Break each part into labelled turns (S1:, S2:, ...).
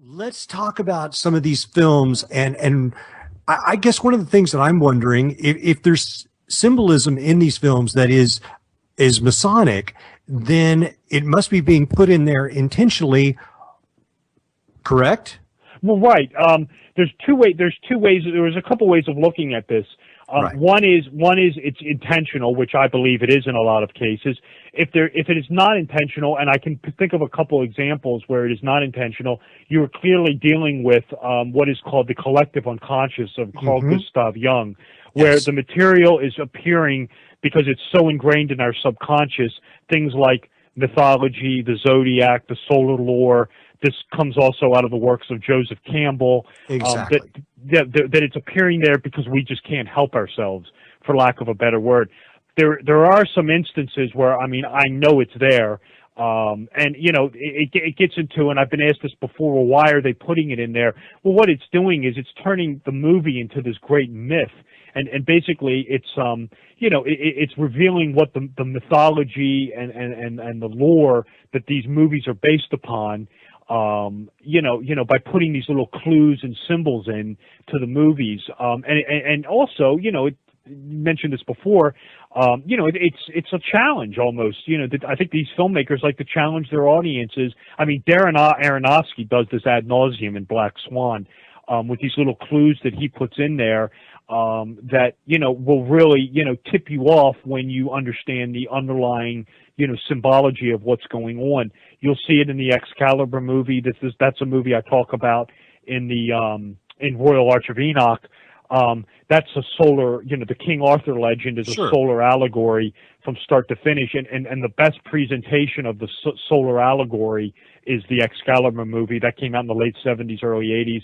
S1: Let's talk about some of these films, and I guess one of the things that I'm wondering if there's symbolism in these films that is Masonic, then it must be being put in there intentionally, correct?
S2: Well, right. There's two ways. There was a couple ways of looking at this.
S1: Right.
S2: One is it's intentional, which I believe it is in a lot of cases. If it is not intentional, and I can think of a couple examples where it is not intentional, you are clearly dealing with what is called the collective unconscious of Carl Gustav Jung, where
S1: Yes.
S2: the material is appearing because it's so ingrained in our subconscious. Things like mythology, the zodiac, the solar lore. This comes also out of the works of Joseph Campbell.
S1: Exactly.
S2: That it's appearing there because we just can't help ourselves, for lack of a better word. There are some instances where I know it's there, and it gets into, and I've been asked this before. Well, why are they putting it in there? Well, what it's doing is it's turning the movie into this great myth, and basically it's revealing what the mythology and the lore that these movies are based upon. By putting these little clues and symbols in to the movies, and also, you mentioned this before, it's a challenge almost. I think these filmmakers like to challenge their audiences. I mean, Darren Aronofsky does this ad nauseum in Black Swan, with these little clues that he puts in there, that will really tip you off when you understand the underlying symbology of what's going on. You'll see it in the Excalibur movie. That's a movie I talk about in the in Royal Arch of Enoch. That's a solar, the King Arthur legend is a
S1: Sure.
S2: solar allegory from start to finish, and the best presentation of the solar allegory is the Excalibur movie that came out in the late 70s, early 80s,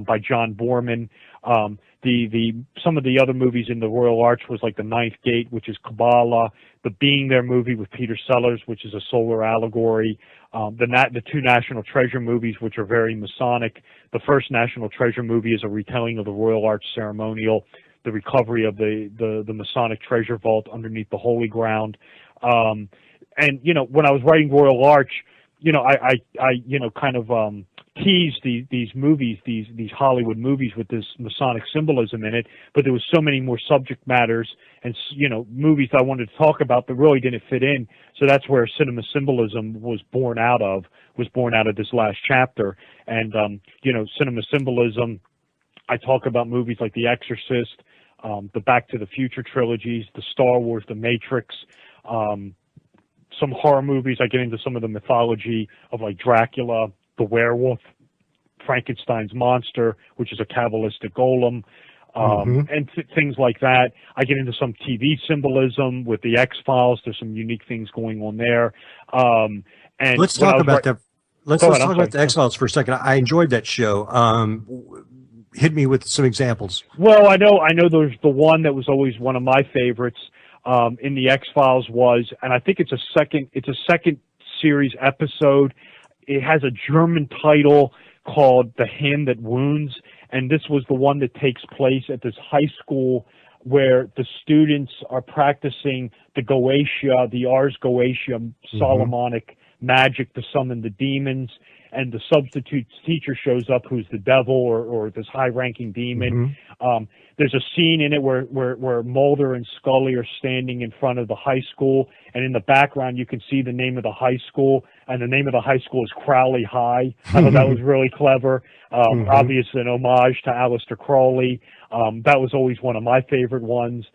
S2: by John Borman. Some of the other movies in the Royal Arch was like The Ninth Gate, which is Kabbalah, the Being There movie with Peter Sellers, which is a solar allegory, the two National Treasure movies, which are very Masonic. The first National Treasure movie is a retelling of the Royal Arch ceremonial, the recovery of the Masonic treasure vault underneath the Holy Ground. And when I was writing Royal Arch, I kind of teased these movies, these Hollywood movies with this Masonic symbolism in it, but there was so many more subject matters and movies I wanted to talk about that really didn't fit in. So that's where cinema symbolism was born out of this last chapter. And cinema symbolism, I talk about movies like The Exorcist, the Back to the Future trilogies, the Star Wars, the Matrix, some horror movies. I get into some of the mythology of like Dracula, the werewolf, Frankenstein's monster, which is a Kabbalistic golem, and things like that. I get into some TV symbolism with the X-Files. There's some unique things going on there. And
S1: Let's talk about that. Let's
S2: Go ahead,
S1: talk
S2: I'm
S1: about the
S2: sorry.
S1: X-Files for a second. I enjoyed that show. Hit me with some examples.
S2: Well, I know there's the one that was always one of my favorites in the X-Files was, and I think it's a second series episode. It has a German title called The Hand That Wounds, and this was the one that takes place at this high school where the students are practicing the Goetia, the Ars Goetia Solomonic magic to summon the demons, and the substitute teacher shows up who's the devil or this high-ranking demon. There's a scene in it where Mulder and Scully are standing in front of the high school, and in the background you can see the name of the high school, and the name of the high school is Crowley High. I thought that was really clever. Obviously an homage to Aleister Crowley. That was always one of my favorite ones.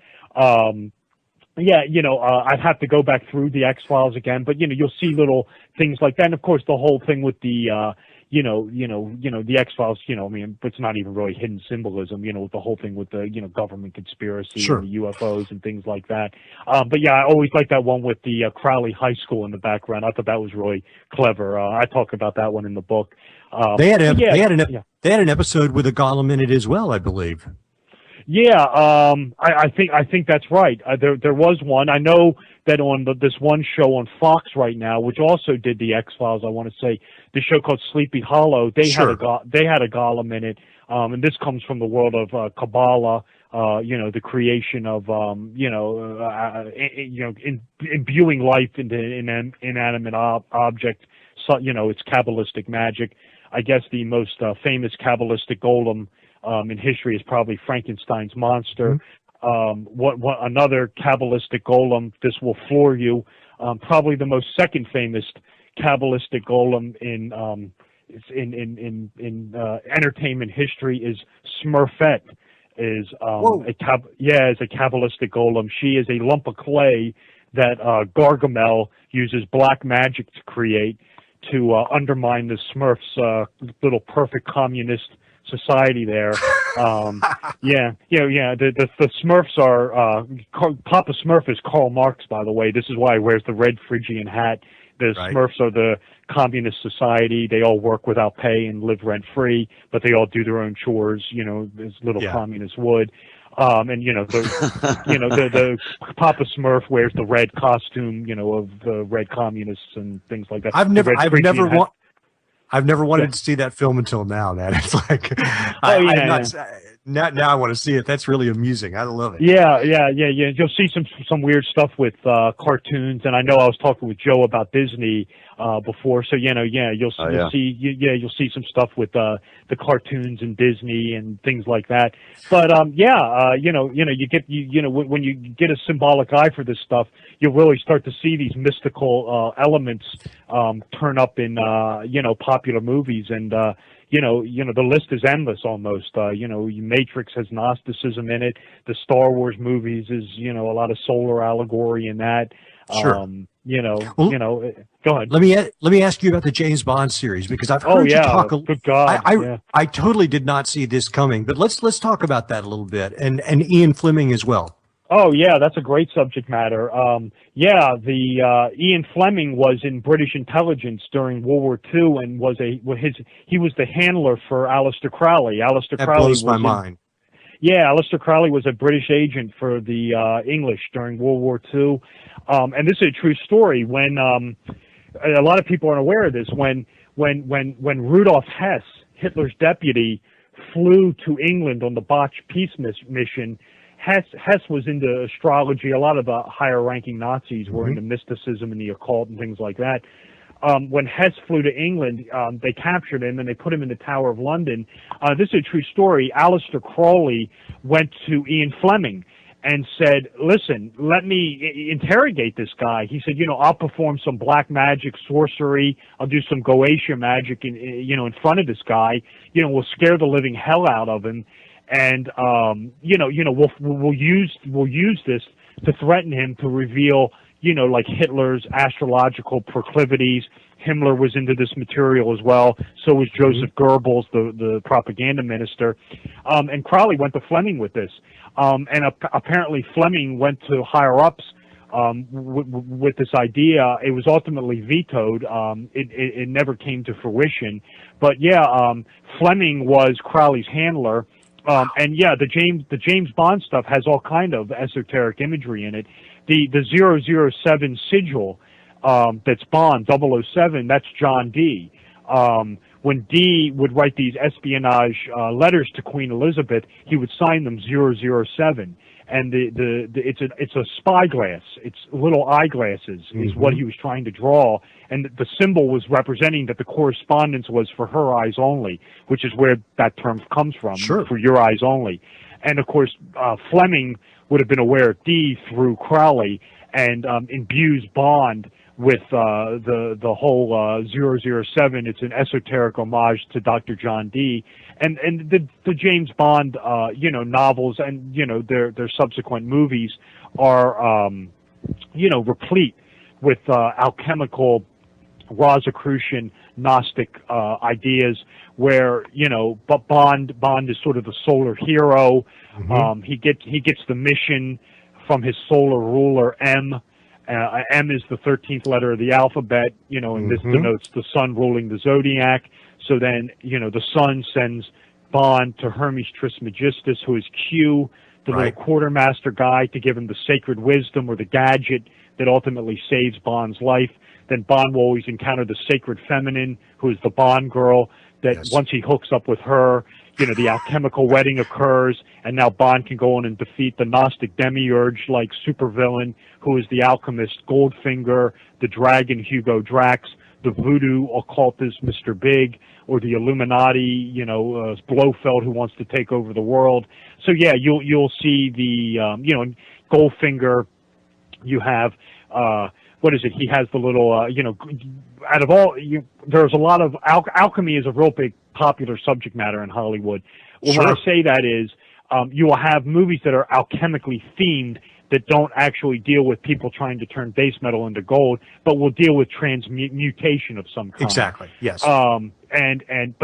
S2: I'd have to go back through the X-Files again, but you'll see little things like that. And of course, the whole thing with the the X-Files, but it's not even really hidden symbolism, with the whole thing with the, government conspiracy
S1: Sure.
S2: and the UFOs and things like that. But yeah, I always like that one with the Crowley High School in the background. I thought that was really clever. I talk about that one in the book.
S1: They had an episode with a golem in it as well, I believe.
S2: Yeah, I think that's right. There was one. I know that on this one show on Fox right now, which also did the X-Files. I want to say the show called Sleepy Hollow. They had a golem in it, and this comes from the world of Kabbalah. The creation of imbuing life into an inanimate object. So it's Kabbalistic magic. I guess the most famous Kabbalistic golem in history is probably Frankenstein's monster. What another Kabbalistic golem, this will floor you, probably the most second famous Kabbalistic golem in entertainment history is Smurfette. Is is a Kabbalistic golem. She is a lump of clay that Gargamel uses black magic to create to undermine the Smurfs' little perfect communist society there. The Smurfs are Papa Smurf is Karl Marx, by the way. This is why he wears the red Phrygian hat. The Smurfs are the communist society. They all work without pay and live rent free, but they all do their own chores, as little communists would. The Papa Smurf wears the red costume, of the red communists and things like that. I've never
S1: wanted to see that film until now, man. It's like, now I want to see it. That's really amusing. I love it.
S2: Yeah. You'll see some weird stuff with cartoons, and I know I was talking with Joe about Disney before, so you'll see some stuff with the cartoons and Disney and things like that. But when you get a symbolic eye for this stuff, you'll really start to see these mystical elements turn up in popular movies, and the list is endless almost. Matrix has Gnosticism in it. The Star Wars movies is, a lot of solar allegory in that.
S1: Sure.
S2: Go ahead.
S1: Let me ask you about the James Bond series, because I've heard you talk.
S2: Good God.
S1: I totally did not see this coming, but let's talk about that a little bit, and Ian Fleming as well.
S2: Oh yeah, that's a great subject matter. Ian Fleming was in British intelligence during World War II and he was the handler for Aleister Crowley.
S1: That blows my mind.
S2: Yeah, Aleister Crowley was a British agent for the English during World War II, and this is a true story. When a lot of people aren't aware of this, when Rudolf Hess, Hitler's deputy, flew to England on the botched peace mission. Hess was into astrology. A lot of the higher-ranking Nazis were into mysticism and the occult and things like that. When Hess flew to England, they captured him and they put him in the Tower of London. This is a true story. Aleister Crowley went to Ian Fleming and said, "Listen, let me interrogate this guy." He said, "I'll perform some black magic, sorcery. I'll do some Goetia magic in front of this guy. We'll scare the living hell out of him. And we'll use this to threaten him, to reveal like Hitler's astrological proclivities. Himmler was into this material as well. So was Joseph Goebbels, the propaganda minister. And Crowley went to Fleming with this. Apparently Fleming went to higher ups with this idea. It was ultimately vetoed. It never came to fruition. But Fleming was Crowley's handler. The James Bond stuff has all kind of esoteric imagery in it. The 007 sigil, that's Bond, 007, that's John Dee. When Dee would write these espionage letters to Queen Elizabeth, he would sign them 007. And it's a spyglass. It's little eyeglasses is what he was trying to draw. And the symbol was representing that the correspondence was for her eyes only, which is where that term comes from, for your eyes only. And of course, Fleming would have been aware of Dee through Crowley and imbues Bond with the whole 007. It's an esoteric homage to Dr. John Dee. And the James Bond novels and their subsequent movies are replete with alchemical Rosicrucian Gnostic ideas where but Bond is sort of the solar hero. He gets the mission from his solar ruler M. M is the 13th letter of the alphabet, and this denotes the sun ruling the zodiac. So then, the sun sends Bond to Hermes Trismegistus, who is Q, the little quartermaster guy, to give him the sacred wisdom or the gadget that ultimately saves Bond's life. Then Bond will always encounter the sacred feminine, who is the Bond girl, that once he hooks up with her, the alchemical wedding occurs, and now Bond can go on and defeat the Gnostic demiurge-like supervillain, who is the alchemist Goldfinger, the dragon Hugo Drax, the voodoo occultist Mr. Big, or the Illuminati, Blofeld who wants to take over the world. So yeah, you'll see the in Goldfinger, you have what is it? He has the little out of all there's a lot of alchemy is a real big popular subject matter in Hollywood. Well,
S1: Sure.
S2: when I say that is you will have movies that are alchemically themed that don't actually deal with people trying to turn base metal into gold, but will deal with transmutation of some kind.
S1: Exactly. Yes.
S2: But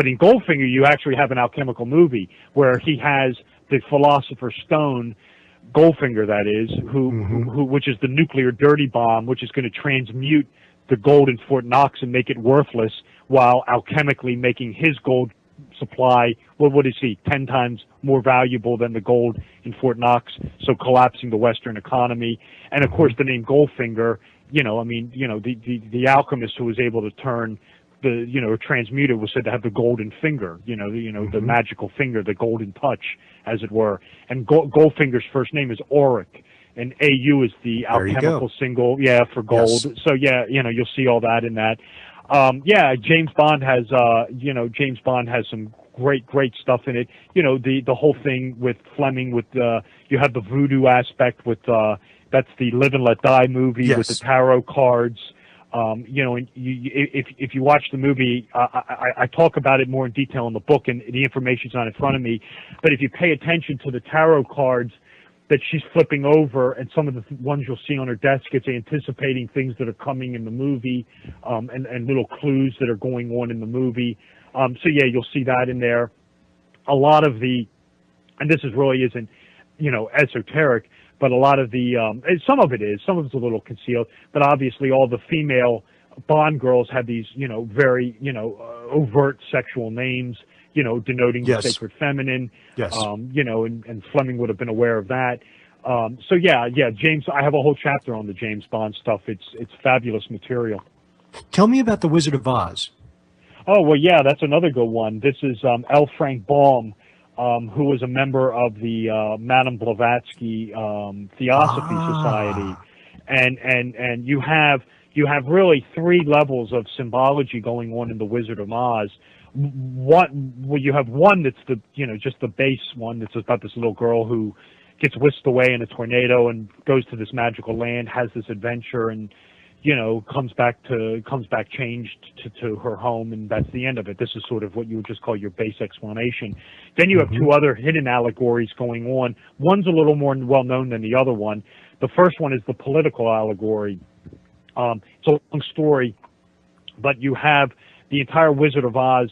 S2: in Goldfinger, you actually have an alchemical movie where he has the Philosopher's Stone, Goldfinger that is, which is the nuclear dirty bomb, which is going to transmute the gold in Fort Knox and make it worthless, while alchemically making his gold supply, what is he, 10 times more valuable than the gold in Fort Knox, so collapsing the Western economy. And of course the name Goldfinger, the alchemist who was able to turn the, transmute it was said to have the golden finger, the magical finger, the golden touch, as it were. And Goldfinger's first name is Auric, and AU is the alchemical symbol, for gold. Yes. So you'll see all that in that. James Bond has some great stuff in it. The whole thing with Fleming with you have the voodoo aspect with that's the Live and Let Die movie with the tarot cards. And if you watch the movie, I talk about it more in detail in the book, and the information's not in front of me. But if you pay attention to the tarot cards that she's flipping over, and some of the ones you'll see on her desk, it's anticipating things that are coming in the movie, and little clues that are going on in the movie. You'll see that in there. A lot of the, and this really isn't, esoteric, but a lot of the, some of it's a little concealed, but obviously all the female Bond girls have these, very, overt sexual names, denoting the sacred feminine. Yes. And Fleming would have been aware of that. James, I have a whole chapter on the James Bond stuff. It's fabulous material.
S1: Tell me about the Wizard of Oz.
S2: Oh, well, yeah, that's another good one. This is L. Frank Baum, who was a member of the Madame Blavatsky Theosophy Society. And you have really three levels of symbology going on in the Wizard of Oz. You have one that's the just the base one that's about this little girl who gets whisked away in a tornado and goes to this magical land, has this adventure, and comes back changed to her home, and that's the end of it. This is sort of what you would just call your base explanation. Then you have two other hidden allegories going on. One's a little more well known than the other one. The first one is the political allegory. It's a long story, but you have the entire Wizard of Oz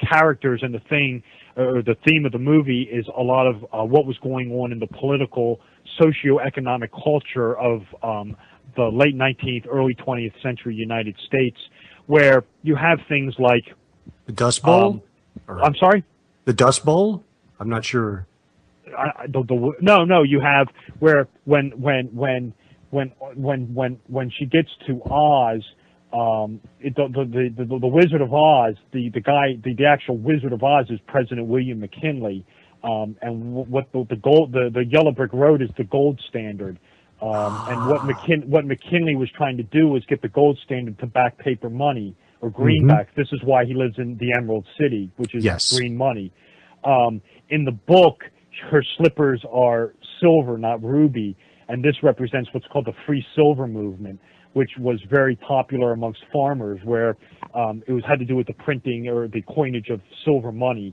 S2: characters, and the theme of the movie is a lot of what was going on in the political, socio-economic culture of the late 19th, early 20th century United States, where you have things like
S1: the Dust Bowl.
S2: I'm sorry,
S1: the Dust Bowl. I'm not sure.
S2: No. You have where when she gets to Oz. The Wizard of Oz, the actual Wizard of Oz is President William McKinley, and what the yellow brick road is the gold standard, and what McKinley was trying to do was get the gold standard to back paper money or greenbacks. This is why he lives in the Emerald City, which is green money. In the book, her slippers are silver, not ruby, and this represents what's called the free silver movement, which was very popular amongst farmers, where it had to do with the printing or the coinage of silver money,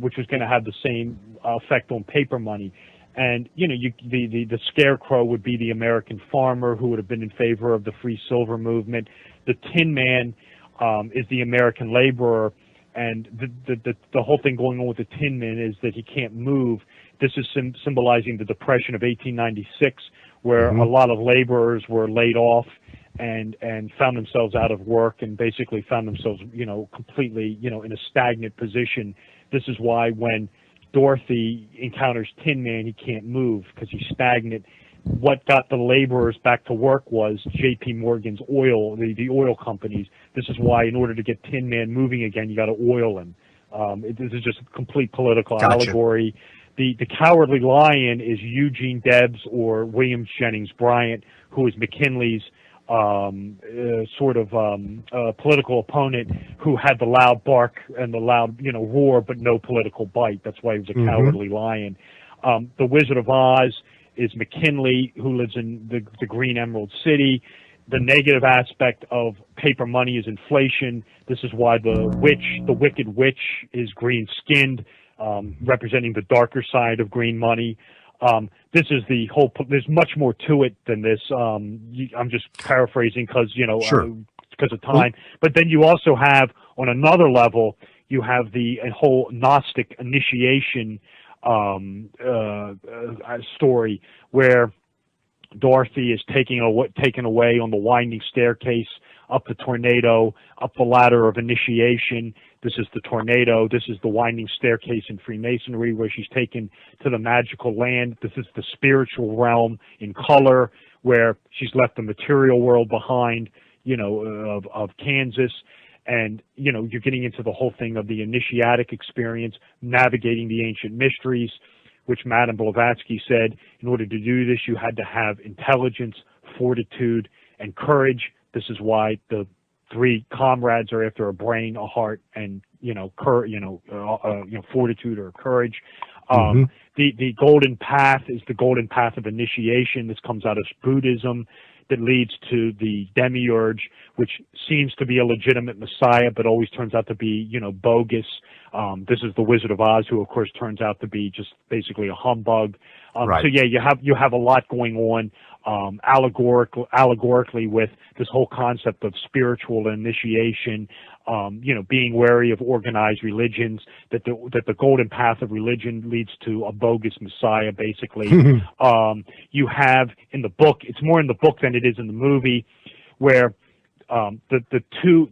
S2: which was going to have the same effect on paper money. And the scarecrow would be the American farmer who would have been in favor of the free silver movement. The Tin Man is the American laborer, and the whole thing going on with the Tin Man is that he can't move. This is symbolizing the Depression of 1896, where a lot of laborers were laid off and found themselves out of work, and basically found themselves, completely, in a stagnant position. This is why when Dorothy encounters Tin Man, he can't move because he's stagnant. What got the laborers back to work was J.P. Morgan's oil, the oil companies. This is why, in order to get Tin Man moving again, you got to oil him. This is just a complete political allegory. The Cowardly Lion is Eugene Debs or William Jennings Bryant, who is McKinley's political opponent who had the loud bark and the loud, roar, but no political bite. That's why he was a cowardly lion. The Wizard of Oz is McKinley, who lives in the Green Emerald City. The negative aspect of paper money is inflation. This is why the Wicked Witch, is green-skinned, representing the darker side of green money. This is the whole. There's much more to it than this. I'm just paraphrasing because because of time. But then you also have, on another level, you have the whole Gnostic initiation story where Dorothy is taken away on the winding staircase up the tornado, up the ladder of initiation. This is the tornado. This is the winding staircase in Freemasonry, where she's taken to the magical land. This is the spiritual realm in color, where she's left the material world behind, of Kansas. And, you're getting into the whole thing of the initiatic experience, navigating the ancient mysteries, which Madame Blavatsky said, in order to do this, you had to have intelligence, fortitude, and courage. This is why the three comrades are after a brain, a heart, and fortitude or courage. The golden path is the golden path of initiation. This comes out of Buddhism, that leads to the demiurge, which seems to be a legitimate messiah, but always turns out to be, bogus. This is the Wizard of Oz, who of course turns out to be just basically a humbug.
S1: Right.
S2: So yeah, you have a lot going on, allegorically with this whole concept of spiritual initiation, being wary of organized religions, that the golden path of religion leads to a bogus messiah, basically. You have in the book, it's more in the book than it is in the movie, where the two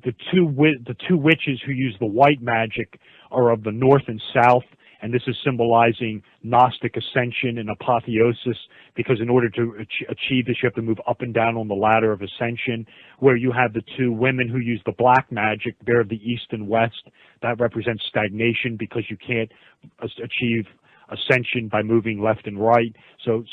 S2: witches who use the white magic are of the North and South, and this is symbolizing Gnostic ascension and apotheosis, because in order to achieve this, you have to move up and down on the ladder of ascension, where you have the two women who use the black magic. They're of the East and West. That represents stagnation, because you can't achieve ascension by moving left and right. So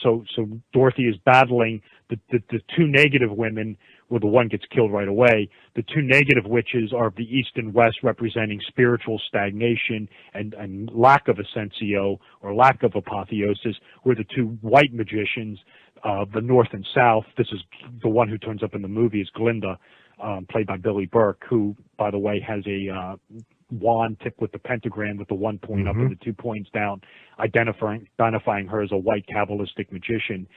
S2: Dorothy is battling the two negative women. Well, the one gets killed right away. The two negative witches are of the East and West, representing spiritual stagnation and lack of ascensio, or lack of apotheosis, where the two white magicians, the North and South, this is the one who turns up in the movie, is Glinda, played by Billy Burke, who, by the way, has a wand tipped with the pentagram with the 1 point up and the 2 points down, identifying her as a white Kabbalistic magician.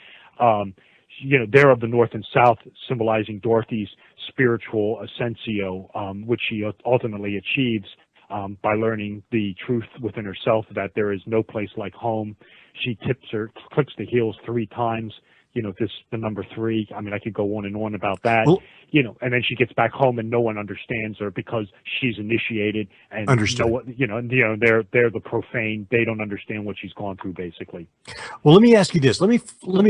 S2: They're of the North and South, symbolizing Dorothy's spiritual ascensio, which she ultimately achieves by learning the truth within herself, that there is no place like home. She clicks the heels 3 times. The number 3. I mean, I could go on and on about that.
S1: Well,
S2: and then she gets back home and no one understands her, because she's initiated, and
S1: understood.
S2: They're the profane. They don't understand what she's gone through, basically.
S1: Well, let me ask you this. Let me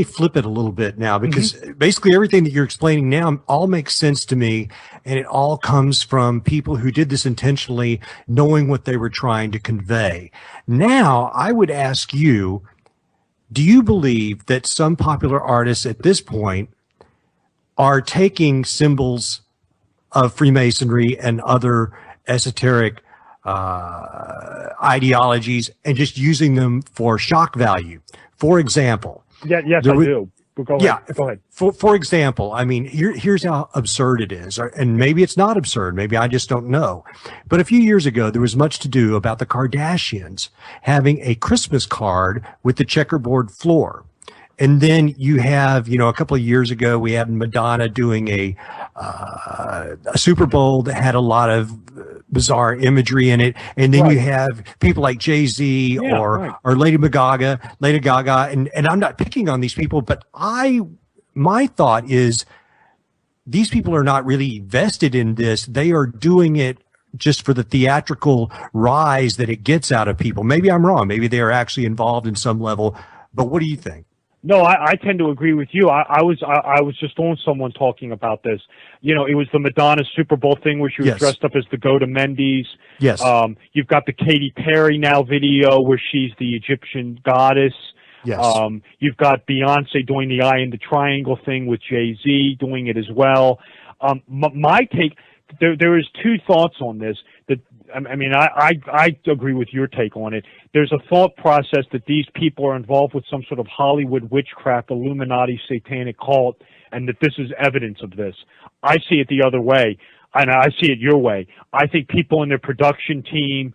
S1: flip it a little bit now, because basically everything that you're explaining now all makes sense to me, and it all comes from people who did this intentionally, knowing what they were trying to convey. Now, I would ask you, do you believe that some popular artists at this point are taking symbols of Freemasonry and other esoteric ideologies and just using them for shock value? For example,
S2: yes, I do. Go ahead.
S1: For example, I mean, here's how absurd it is, and maybe it's not absurd. Maybe I just don't know. But a few years ago, there was much to do about the Kardashians having a Christmas card with the checkerboard floor. And then you have, a couple of years ago, we had Madonna doing a Super Bowl that had a lot of bizarre imagery in it. And then you have people like Jay-Z or Lady Gaga, and I'm not picking on these people, but my thought is these people are not really vested in this. They are doing it just for the theatrical rise that it gets out of people. Maybe I'm wrong. Maybe they are actually involved in some level. But what do you think?
S2: No, I tend to agree with you. I was just on someone talking about this. It was the Madonna Super Bowl thing where she was dressed up as the Goda Mendes.
S1: Yes.
S2: You've got the Katy Perry now video where she's the Egyptian goddess.
S1: Yes.
S2: You've got Beyonce doing the eye in the triangle thing with Jay-Z, doing it as well. My take, there is two thoughts on this. That I mean, I agree with your take on it. There's a thought process that these people are involved with some sort of Hollywood witchcraft, Illuminati, satanic cult, and that this is evidence of this. I see it the other way, and I see it your way. I think people in their production team,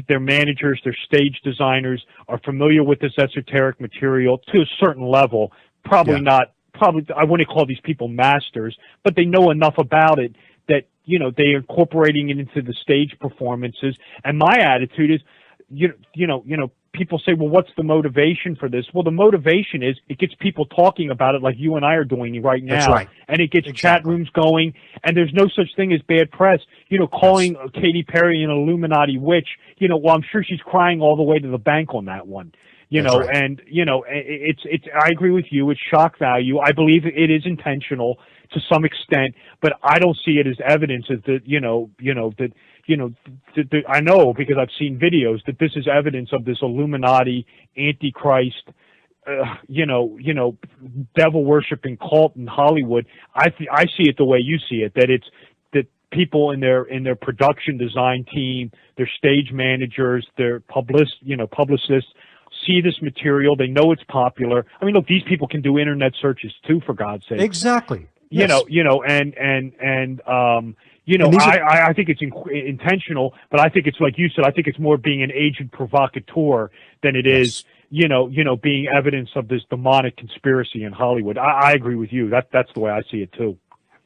S2: their managers, their stage designers are familiar with this esoteric material to a certain level. Probably I wouldn't call these people masters, but they know enough about it that, you know, they are incorporating it into the stage performances. And my attitude is, you know, people say, well, what's the motivation for this? Well, the motivation is it gets people talking about it like you and I are doing right now.
S1: That's right.
S2: And it gets chat rooms going, and there's no such thing as bad press. You know, calling Katy Perry an Illuminati witch, you know, well, I'm sure she's crying all the way to the bank on that one. You know, and, you know, I agree with you. It's shock value. I believe it is intentional to some extent, but I don't see it as evidence that, I know because I've seen videos that this is evidence of this Illuminati, Antichrist, devil worshiping cult in Hollywood. I see it the way you see it, that it's that people in their production design team, their stage managers, their publicists see this material. They know it's popular. I mean, look, these people can do internet searches too, for God's sake.
S1: Exactly. Yes.
S2: I think it's intentional, but I think it's like you said. I think it's more being an agent provocateur than it is, being evidence of this demonic conspiracy in Hollywood. I agree with you. That's the way I see it too.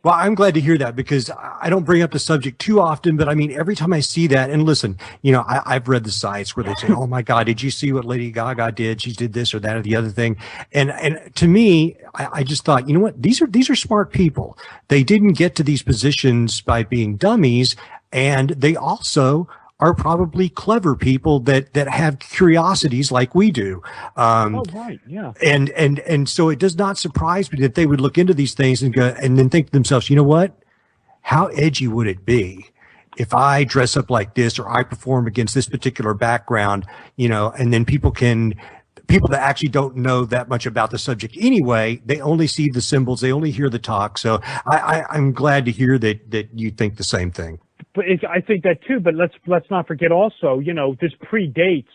S1: Well, I'm glad to hear that because I don't bring up the subject too often, but I mean, every time I see that, and listen, you know, I've read the sites where they say, oh my God, did you see what Lady Gaga did? She did this or that or the other thing. And to me, I just thought, you know what? These are smart people. They didn't get to these positions by being dummies. And they also are probably clever people that have curiosities like we do.
S2: Right, yeah.
S1: And so it does not surprise me that they would look into these things and go and then think to themselves, you know what? How edgy would it be if I dress up like this or I perform against this particular background, you know, and then people that actually don't know that much about the subject anyway, they only see the symbols, they only hear the talk. So I'm glad to hear that you think the same thing.
S2: But I think that too. But let's not forget also, you know, this predates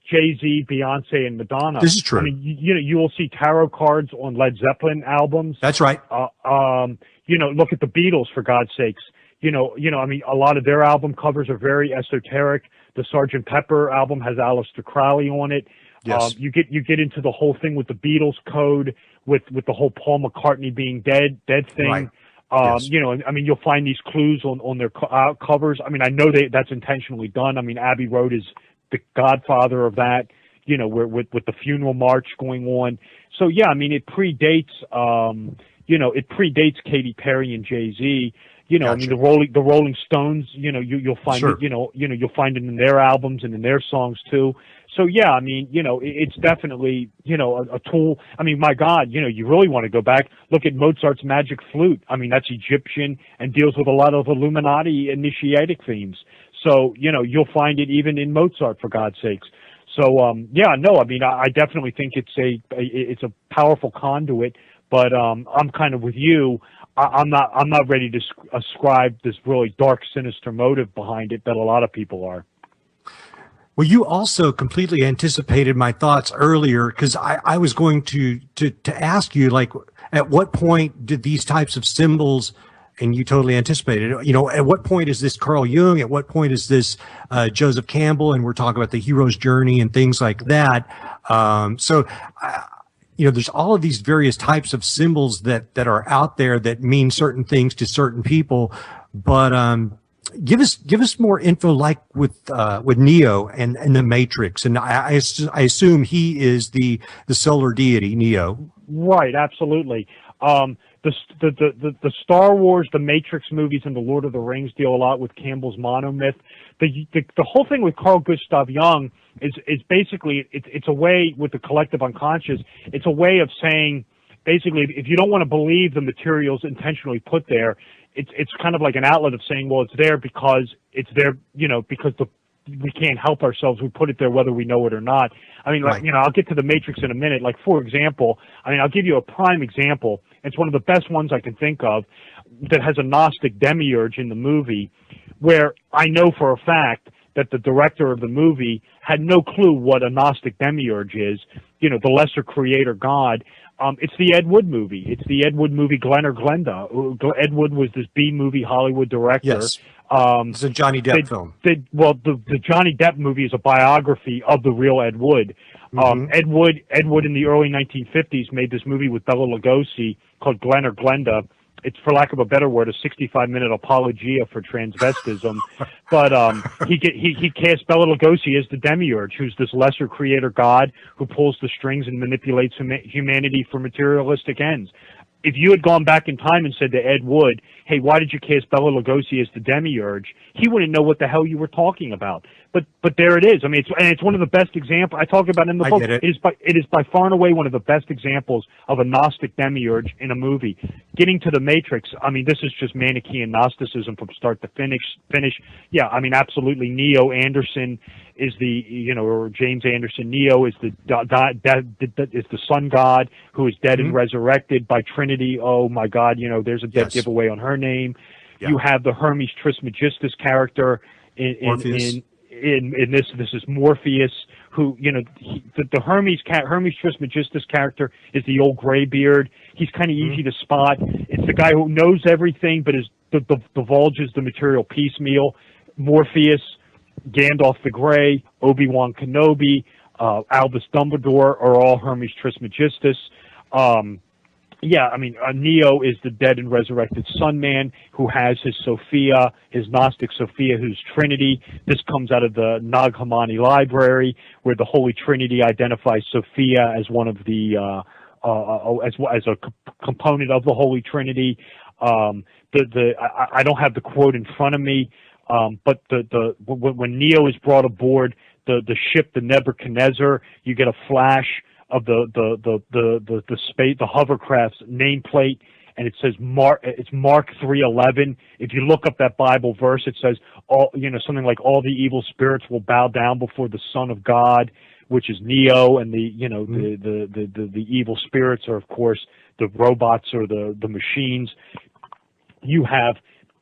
S2: Jay-Z, Beyonce, and Madonna.
S1: This is true.
S2: I mean, you will see tarot cards on Led Zeppelin albums.
S1: That's right.
S2: Look at the Beatles, for God's sakes. I mean, a lot of their album covers are very esoteric. The Sgt. Pepper album has Aleister Crowley on it.
S1: Yes.
S2: You get into the whole thing with the Beatles code, with the whole Paul McCartney being dead thing.
S1: Right.
S2: Yes. I mean, you'll find these clues on their covers. I mean, I know that's intentionally done. I mean, Abbey Road is the godfather of that, you know, with the funeral march going on. So yeah, I mean, it predates Katy Perry and Jay-Z. You know,
S1: Gotcha.
S2: I mean, the Rolling Stones, you know, you'll find
S1: Sure.
S2: it, you'll find it in their albums and in their songs too. So yeah, I mean, it's definitely, a tool. I mean, my God, you really want to go back, look at Mozart's Magic Flute. I mean, that's Egyptian and deals with a lot of Illuminati initiatic themes. So, you'll find it even in Mozart, for God's sakes. So, I mean, I definitely think it's a powerful conduit, but, I'm kind of with you. I'm not ready to ascribe this really dark, sinister motive behind it that a lot of people are.
S1: Well, you also completely anticipated my thoughts earlier because I was going to ask you, like, at what point did these types of symbols, and you totally anticipated it, at what point is this Carl Jung? At what point is this Joseph Campbell? And we're talking about the hero's journey and things like that. There's all of these various types of symbols that are out there that mean certain things to certain people. But give us more info, like with Neo and the Matrix. And I assume he is the solar deity, Neo.
S2: Right, absolutely. The Star Wars, the Matrix movies, and the Lord of the Rings deal a lot with Campbell's monomyth. The whole thing with Carl Gustav Jung is basically it's a way with the collective unconscious. It's a way of saying, basically, if you don't want to believe the materials intentionally put there, it's kind of like an outlet of saying, well, it's there because it's there, because we can't help ourselves. We put it there whether we know it or not. I mean, like,
S1: Right.
S2: you know, I'll get to the Matrix in a minute. Like, for example, I mean, I'll give you a prime example. It's one of the best ones I can think of that has a Gnostic demiurge in the movie, where I know for a fact that the director of the movie had no clue what a Gnostic demiurge is, you know, the lesser creator god. It's the Ed Wood movie. It's the Ed Wood movie, Glenn or Glenda. Ed Wood was this B-movie Hollywood director.
S1: Yes. It's a Johnny Depp film.
S2: The Johnny Depp movie is a biography of the real Ed Wood. Ed Wood in the early 1950s made this movie with Bela Lugosi called Glenn or Glenda. It's, for lack of a better word, a 65-minute apologia for transvestism. But he cast Bela Lugosi as the demiurge, who's this lesser creator god who pulls the strings and manipulates humanity for materialistic ends. If you had gone back in time and said to Ed Wood, hey, why did you cast Bela Lugosi as the demiurge? He wouldn't know what the hell you were talking about. But there it is. I mean, it's one of the best examples. I talk about it in the book. It is by far and away one of the best examples of a Gnostic demiurge in a movie. Getting to the Matrix, I mean, this is just Manichaean Gnosticism from start to finish. Yeah, I mean, absolutely. Neo Anderson is the, you know, or James Anderson. Neo is the sun god who is dead and resurrected by Trinity. Oh my God, you know, there's a dead giveaway on her name. Yeah. You have the Hermes Trismegistus character in this is Morpheus, who, you know, the Hermes Trismegistus character is the old graybeard. He's kind of easy to spot. It's the guy who knows everything but divulges the material piecemeal. Morpheus, Gandalf the Grey, Obi-Wan Kenobi, Albus Dumbledore are all Hermes Trismegistus. Yeah, I mean, Neo is the dead and resurrected Sun Man who has his Sophia, his Gnostic Sophia, who's Trinity. This comes out of the Nag Hammadi library, where the Holy Trinity identifies Sophia as one of the as a component of the Holy Trinity. I don't have the quote in front of me, but when Neo is brought aboard the ship, the Nebuchadnezzar, you get a flash of the space, the hovercraft's nameplate, and it says it's Mark 3:11. If you look up that Bible verse, it says something like all the evil spirits will bow down before the Son of God, which is Neo, and the evil spirits are, of course, the robots or the machines. You have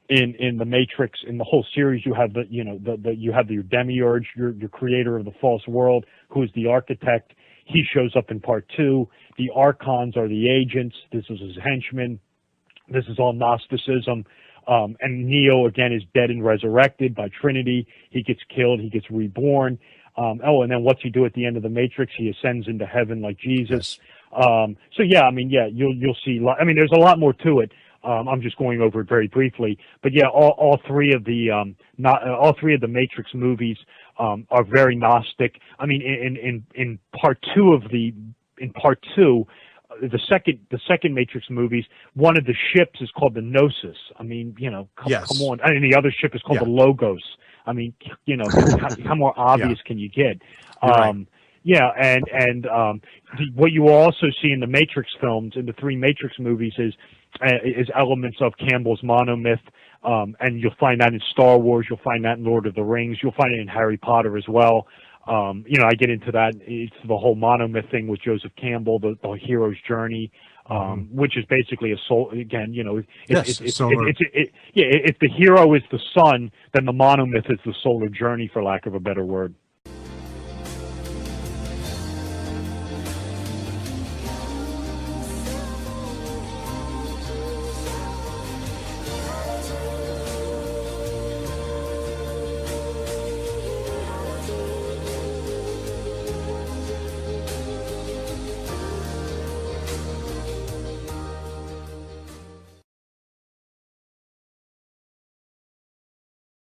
S2: in the Matrix, in the whole series, you have you have your demiurge, your creator of the false world, who is the architect. He shows up in part 2. The archons are the agents. This is his henchmen. This is all Gnosticism. And Neo, again, is dead and resurrected by Trinity. He gets killed. He gets reborn. And then what's he do at the end of the Matrix? He ascends into heaven like Jesus. Yes. You'll see. I mean, there's a lot more to it. I'm just going over it very briefly. But yeah, all three of the Matrix movies are very Gnostic. I mean, in part two, the second Matrix movies, one of the ships is called the Gnosis. I mean, come on. I mean, the other ship is called the Logos. I mean, how more obvious can you get? Right. Yeah, and what you will also see in the Matrix films, in the three Matrix movies, is elements of Campbell's monomyth, and you'll find that in Star Wars, you'll find that in Lord of the Rings, you'll find it in Harry Potter as well. I get into that. It's the whole monomyth thing with Joseph Campbell, the hero's journey, which is basically a soul. Again, if the hero is the sun, then the monomyth is the solar journey, for lack of a better word.